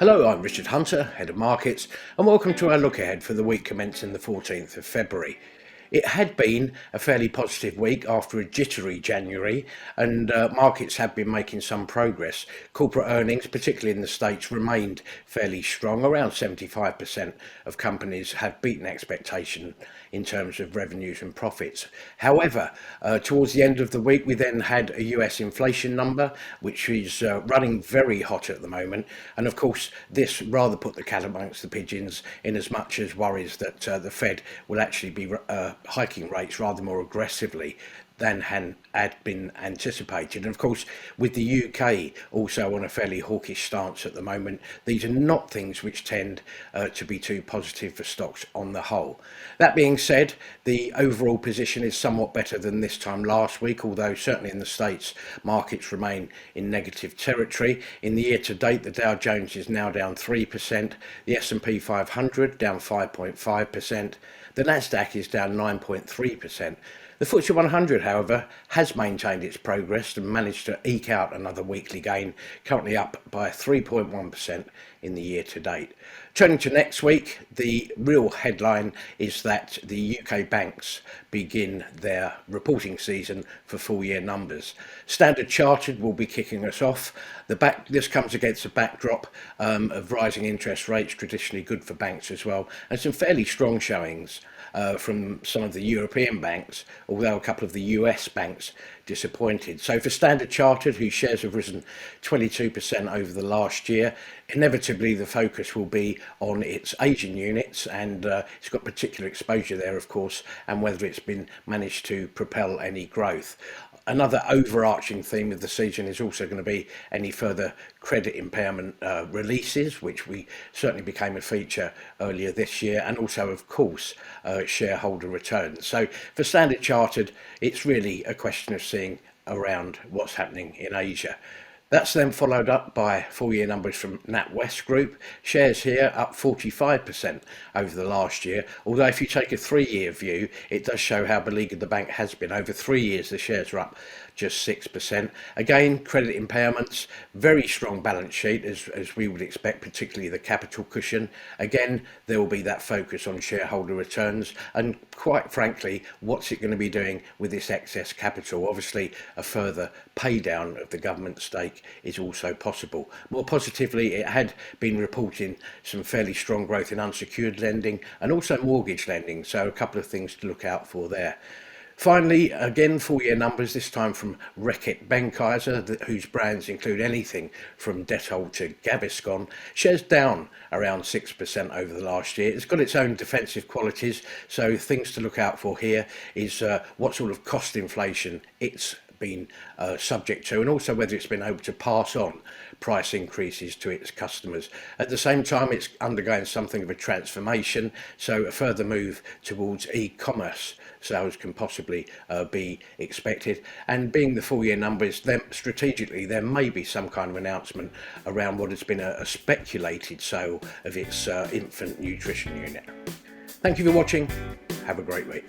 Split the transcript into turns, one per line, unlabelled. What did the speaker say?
Hello, I'm Richard Hunter, Head of Markets, and welcome to our look ahead for the week commencing the 14th of February. It had been a fairly positive week after a jittery January, and markets have been making some progress. Corporate earnings, particularly in the States, remained fairly strong. Around 75% of companies have beaten expectation in terms of revenues and profits. However, towards the end of the week, we then had a US inflation number, which is running very hot at the moment. And of course, this rather put the cat amongst the pigeons in as much as worries that the Fed will actually be hiking rates rather more aggressively than had been anticipated. And of course, with the UK also on a fairly hawkish stance at the moment, these are not things which tend to be too positive for stocks on the whole. That being said, the overall position is somewhat better than this time last week, although certainly in the States, markets remain in negative territory. In the year to date, the Dow Jones is now down 3%, the S&P 500 down 5.5%, the Nasdaq is down 9.3%. The FTSE 100, however, has maintained its progress and managed to eke out another weekly gain, currently up by 3.1% in the year to date. Turning to next week, the real headline is that the UK banks begin their reporting season for full year numbers. Standard Chartered will be kicking us off. This comes against a backdrop of rising interest rates, traditionally good for banks as well, and some fairly strong showings from some of the European banks, although a couple of the US banks disappointed. So for Standard Chartered, whose shares have risen 22% over the last year, inevitably the focus will be on its Asian units, and it's got particular exposure there, of course, and whether it's been managed to propel any growth. Another overarching theme of the season is also going to be any further credit impairment releases, which we certainly became a feature earlier this year, and also, of course, shareholder returns. So for Standard Chartered, it's really a question of seeing around what's happening in Asia. That's then followed up by full year numbers from NatWest Group. Shares here up 45% over the last year, although if you take a 3-year view, it does show how beleaguered the bank has been. Over 3 years, the shares are up just 6%. Again, credit impairments, very strong balance sheet, as we would expect, particularly the capital cushion. Again, there will be that focus on shareholder returns, and quite frankly, what's it going to be doing with this excess capital? Obviously, a further pay down of the government stake is also possible. More positively, it had been reporting some fairly strong growth in unsecured lending and also mortgage lending, so a couple of things to look out for there. Finally, again, full year numbers, this time from Reckitt Benckiser, whose brands include anything from Dettol to Gaviscon. Shares down around 6% over the last year. It's got its own defensive qualities, so things to look out for here is what sort of cost inflation it's been subject to, and also whether it's been able to pass on price increases to its customers. At the same time, it's undergoing something of a transformation, so a further move towards e-commerce sales can possibly be expected. And being the full year numbers, then strategically there may be some kind of announcement around what has been a speculated sale of its infant nutrition unit. Thank you for watching. Have a great week.